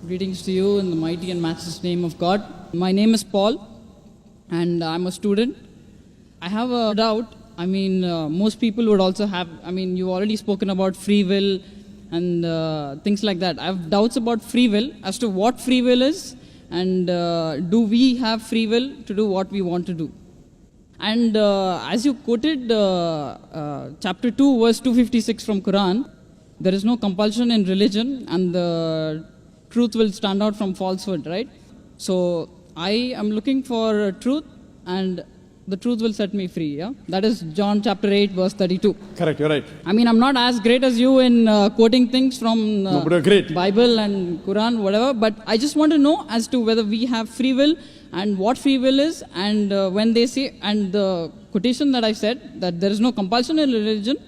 Greetings to you in the mighty and matchless name of God. My name is Paul, and I'm a student. I have a doubt. Most people would also have, you've already spoken about free will and things like that. I have doubts about free will as to what free will is, and do we have free will to do what we want to do. And as you quoted chapter 2, verse 256 from Quran, there is no compulsion in religion, and the truth will stand out from falsehood, right? So I am looking for truth, and the truth will set me free, yeah? That is John chapter 8, verse 32. Correct, you're right. I'm not as great as you in quoting things from No, but you're great. Bible and Quran, whatever, but I just want to know as to whether we have free will and what free will is, and when they say, and the quotation that I said, that there is no compulsion in religion,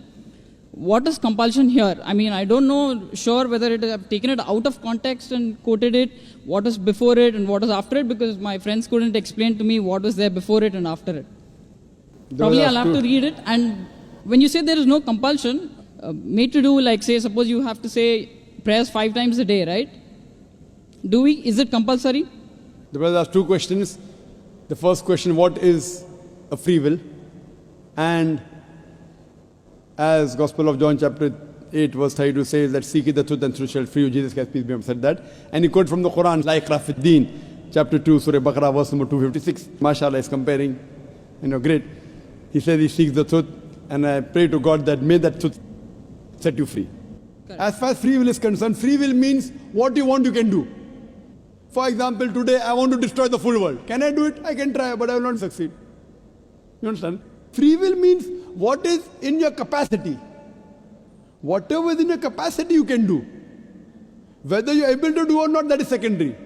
what is compulsion here? I don't know sure whether I've taken it out of context and quoted it, what is before it and what is after it, because my friends couldn't explain to me what was there before it and after it. Probably I'll have to read it. And when you say there is no compulsion, made to do, like say, suppose you have to say prayers 5 times a day, right? Is it compulsory? The brother asked 2 questions. The first question, what is a free will? And as Gospel of John chapter 8 verse 32 says that seek ye the truth and truth shall free you. Jesus Christ, peace be upon him, said that. And he quoted from the Quran, like Rafiddin, chapter 2, Surah Baqarah, verse number 256. MashaAllah is comparing, great. He says he seeks the truth, and I pray to God that may that truth set you free. Correct. As far as free will is concerned, free will means what you want you can do. For example, today I want to destroy the full world. Can I do it? I can try, but I will not succeed. You understand? Free will means what is in your capacity. Whatever is in your capacity you can do. Whether you are able to do or not, that is secondary.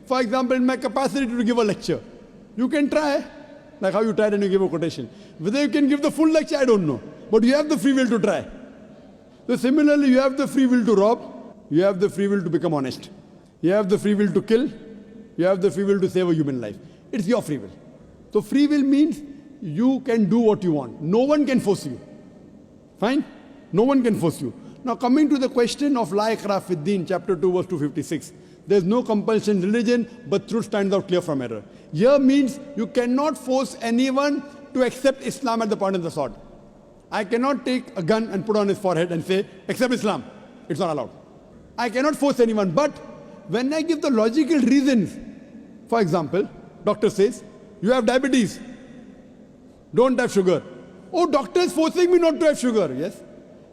For example, in my capacity to give a lecture, you can try, like how you tried and you give a quotation. Whether you can give the full lecture, I don't know. But you have the free will to try. So similarly, you have the free will to rob, you have the free will to become honest. You have the free will to kill, you have the free will to save a human life. It's your free will. So free will means you can do what you want. No one can force you. Fine? No one can force you. Now coming to the question of La Ikrah fi Din, chapter 2, verse 256. There's no compulsion in religion, but truth stands out clear from error. Here means you cannot force anyone to accept Islam at the point of the sword. I cannot take a gun and put on his forehead and say, accept Islam. It's not allowed. I cannot force anyone, but when I give the logical reasons, for example, doctor says, you have diabetes, don't have sugar. Oh, doctor is forcing me not to have sugar. Yes,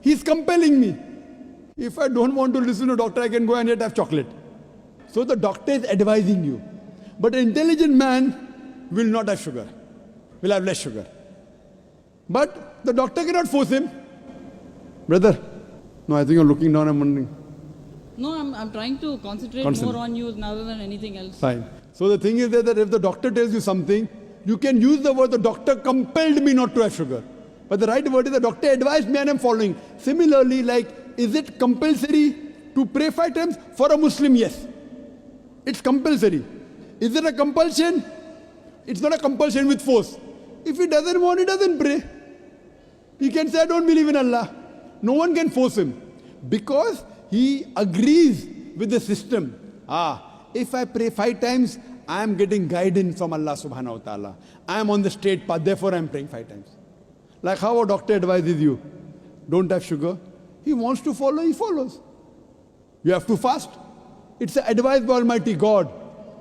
he's compelling me. If I don't want to listen to doctor, I can go and yet have chocolate. So the doctor is advising you. But an intelligent man will not have sugar, will have less sugar. But the doctor cannot force him. Brother, no, I think you're looking down, I'm wondering. No, I'm trying to concentrate more on you rather than anything else. Fine. So the thing is that if the doctor tells you something, you can use the word, the doctor compelled me not to have sugar. But the right word is the doctor advised me and I'm following. Similarly, like, is it compulsory to pray 5 times? For a Muslim, yes. It's compulsory. Is it a compulsion? It's not a compulsion with force. If he doesn't want, he doesn't pray. He can say, I don't believe in Allah. No one can force him. Because he agrees with the system. If I pray 5 times, I am getting guidance from Allah subhanahu wa ta'ala. I am on the straight path, therefore I am praying 5 times. Like how a doctor advises you, don't have sugar. He wants to follow, he follows. You have to fast. It's an advice by Almighty God.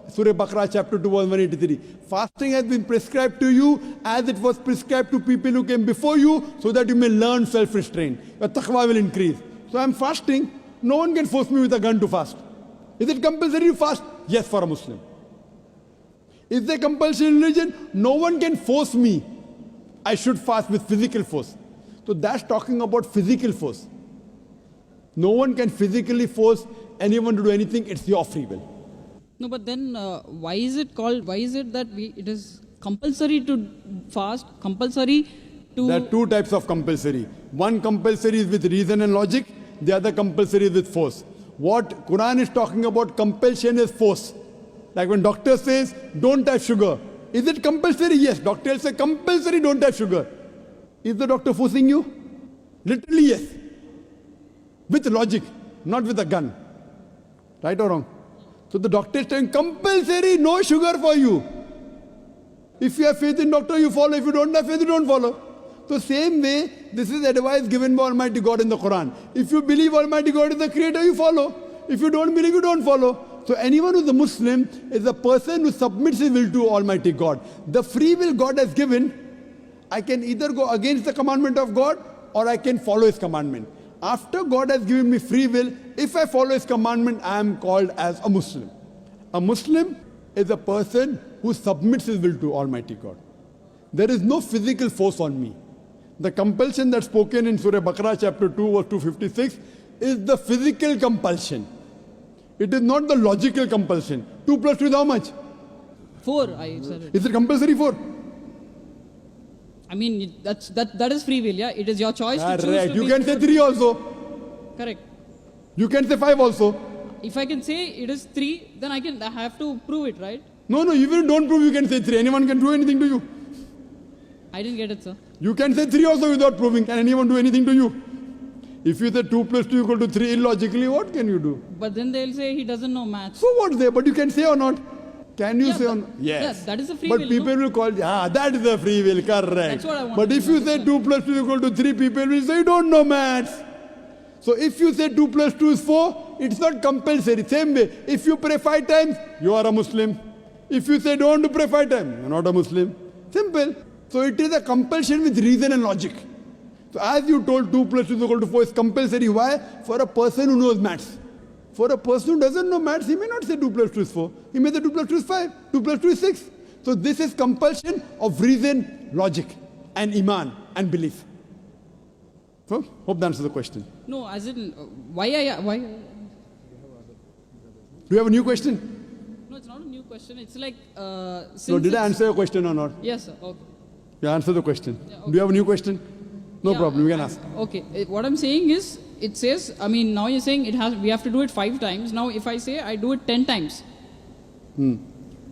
Surah Baqarah chapter 2 verse 183. Fasting has been prescribed to you as it was prescribed to people who came before you, so that you may learn self-restraint. Your taqwa will increase. So I am fasting. No one can force me with a gun to fast. Is it compulsory to fast? Yes, for a Muslim. Is there compulsion in religion? No one can force me. I should fast with physical force. So that's talking about physical force. No one can physically force anyone to do anything. It's your free will. No, but then why is it that it is compulsory to fast, compulsory to... There are 2 types of compulsory. One compulsory is with reason and logic. The other compulsory is with force. What Quran is talking about, compulsion is force. Like when doctor says, don't have sugar. Is it compulsory? Yes. Doctor says, compulsory, don't have sugar. Is the doctor forcing you? Literally, yes. With logic, not with a gun. Right or wrong? So the doctor is saying compulsory, no sugar for you. If you have faith in doctor, you follow. If you don't have faith, you don't follow. So same way, this is advice given by Almighty God in the Quran. If you believe Almighty God is the creator, you follow. If you don't believe, you don't follow. So anyone who is a Muslim is a person who submits his will to Almighty God. The free will God has given, I can either go against the commandment of God or I can follow his commandment. After God has given me free will, if I follow his commandment, I am called as a Muslim. A Muslim is a person who submits his will to Almighty God. There is no physical force on me. The compulsion that's spoken in Surah Baqarah chapter 2 verse 256 is the physical compulsion. It is not the logical compulsion. 2 plus 2 is how much? 4, I said it. Is it compulsory 4? I mean, that is free will, yeah? It is your choice to choose Right. to You be can say 3 also. Correct. You can say 5 also. If I can say it is 3, then I have to prove it, right? No, even if don't prove, you can say 3. Anyone can do anything to you. I didn't get it, sir. You can say 3 also without proving. Can anyone do anything to you? If you say 2 plus 2 equal to 3 illogically, what can you do? But then they'll say he doesn't know maths. So what's there? But you can say or not? Can you say or not? Yes. Yes, that is a free but will. people will call, that is a free will, correct. That's what I want But to if you say 2 plus 2 equal to 3, people will say you don't know maths. So if you say 2 plus 2 is 4, it's not compulsory. Same way, if you pray 5 times, you are a Muslim. If you say don't pray 5 times, you're not a Muslim. Simple. So it is a compulsion with reason and logic. So as you told 2 plus 2 is equal to 4 is compulsory. Why? For a person who knows maths. For a person who doesn't know maths, he may not say 2 plus 2 is 4. He may say 2 plus 2 is 5. 2 plus 2 is 6. So this is compulsion of reason, logic, and iman and belief. So hope that answers the question. No, as in, why? Do you have a new question? No, it's not a new question. It's like, since No, did I it's- answer your question or not? Yes, sir. Okay. You answer the question. Yeah, Do you have a new question? No Yeah, problem, you can ask. Okay. What I'm saying is, it says, I mean, now you're saying we have to do it 5 times. Now, if I say I do it 10 times,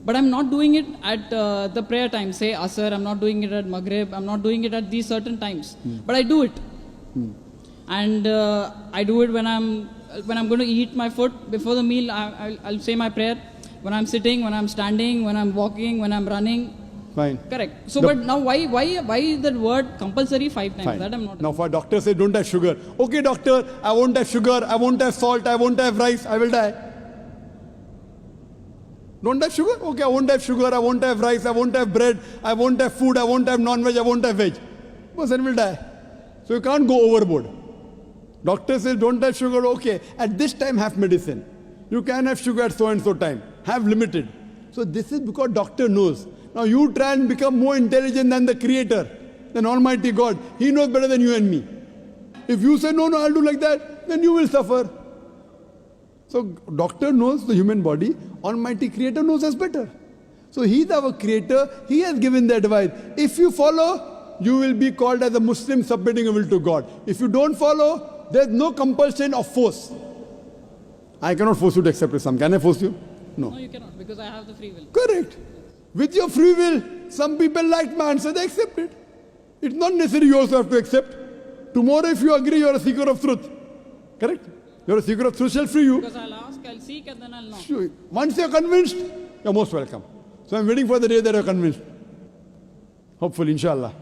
but I'm not doing it at the prayer time, say Asr, I'm not doing it at Maghrib, I'm not doing it at these certain times, but I do it. And I do it when I'm going to eat my food before the meal. I'll say my prayer. When I'm sitting, when I'm standing, when I'm walking, when I'm running. Fine. Correct. So, but now why that word compulsory 5 times? Fine. That I'm not. Now for doctor say don't have sugar. Okay doctor, I won't have sugar, I won't have salt, I won't have rice, I will die. Don't have sugar? Okay, I won't have sugar, I won't have rice, I won't have bread, I won't have food, I won't have non-veg, I won't have veg. Person will die. So you can't go overboard. Doctor says don't have sugar, okay, at this time have medicine. You can have sugar at so and so time. Have limited. So this is because doctor knows. Now you try and become more intelligent than the creator, than Almighty God. He knows better than you and me. If you say, no, I'll do like that, then you will suffer. So doctor knows the human body, Almighty Creator knows us better. So He's our Creator, He has given the advice. If you follow, you will be called as a Muslim submitting your will to God. If you don't follow, there's no compulsion of force. I cannot force you to accept Islam. Can I force you? No. No, you cannot, because I have the free will. Correct. With your free will, some people liked my answer, they accept it. It's not necessary you also have to accept. Tomorrow if you agree, you're a seeker of truth. Correct? You're a seeker of truth, shall free you. Because I'll ask, I'll seek, and then I'll know. Sure. Once you're convinced, you're most welcome. So I'm waiting for the day that you're convinced. Hopefully, inshallah.